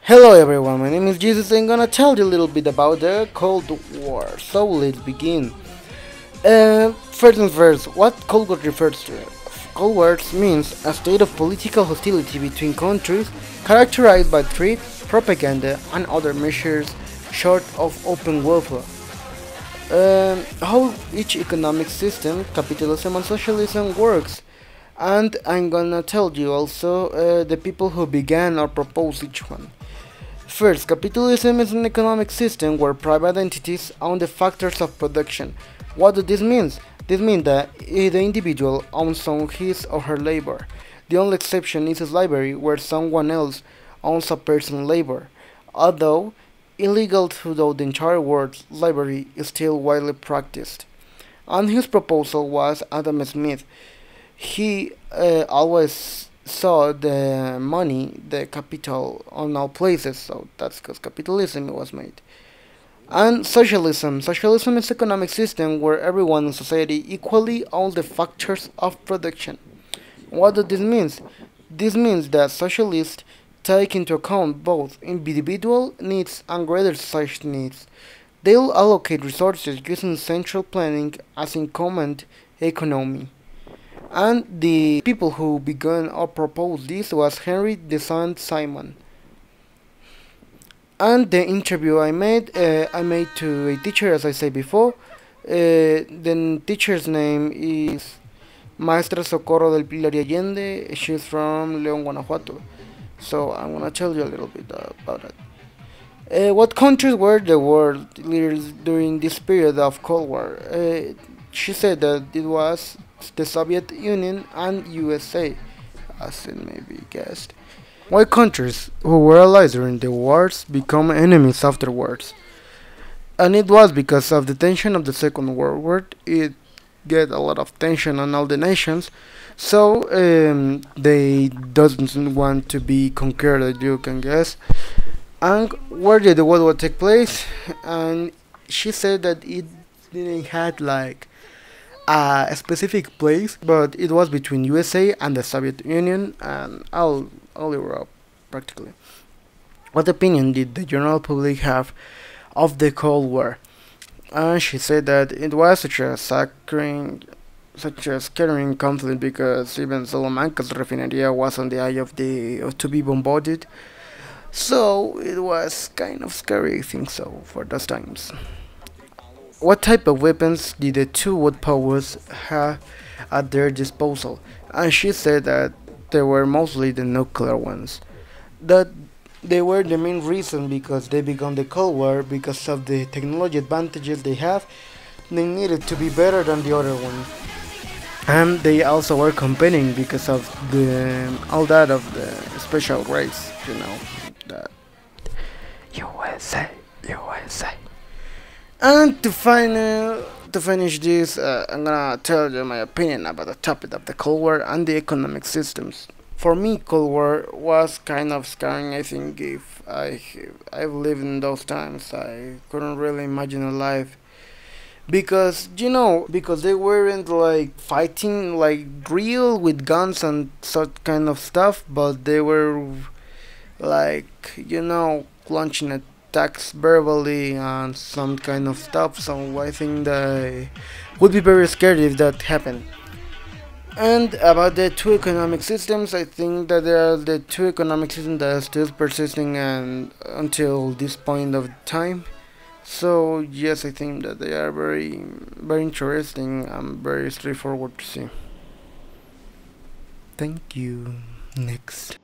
Hello everyone, my name is Jesus and I'm gonna tell you a little bit about the Cold War. So let's begin. First and first, what Cold War refers to? Cold War means a state of political hostility between countries characterized by threat, propaganda, and other measures short of open warfare. How each economic system, capitalism and socialism, works. And I'm gonna tell you also the people who began or proposed each one. First, capitalism is an economic system where private entities own the factors of production. What does this mean? This means that the individual owns his or her labor. The only exception is slavery, where someone else owns a person's labor. Although illegal throughout the entire world, slavery is still widely practiced. And his proposal was Adam Smith. He always saw the money, the capital on all places, so that's because capitalism was made. And socialism. Socialism is an economic system where everyone in society equally owns the factors of production. What does this mean? This means that socialists take into account both individual needs and greater society needs. They'll allocate resources using central planning as in common economy. And the people who began or proposed this was Henry de Saint-Simon. And the interview I made to a teacher, as I said before. The teacher's name is Maestra Socorro del Pilar y Allende. She's from León, Guanajuato. So I'm gonna tell you a little bit about it. What countries were the world leaders during this period of Cold War? She said that it was the Soviet Union and USA, as it may be guessed. Why countries who were allies during the wars become enemies afterwards? And it was because of the tension of the Second World War. It get a lot of tension on all the nations, so they doesn't want to be conquered, as you can guess. And where did the World War take place? And she said that it didn't had like a specific place, but it was between USA and the Soviet Union and all Europe practically. What opinion did the general public have of the Cold War? And she said that it was such a scattering conflict because even Salamanca's refineria was on the eye of to be bombarded. So it was kind of scary, I think so, for those times. What type of weapons did the two world powers have at their disposal? And she said that they were mostly the nuclear ones. That they were the main reason because they began the Cold War because of the technology advantages they have. They needed to be better than the other one. And they also were competing because of the all that of the special race, that USA, USA. And to finish this, I'm gonna tell you my opinion about the topic of the Cold War and the economic systems. For me, Cold War was kind of scaring. I think if I've lived in those times, I couldn't really imagine a life because they weren't like fighting like real with guns and such kind of stuff, but they were like launching attacks verbally and some kind of stuff. So I think that I would be very scared if that happened. And about the two economic systems, I think that there are the two economic systems that are still persisting and until this point of time. So yes, I think that they are very interesting and very straightforward to see. Thank you. Next.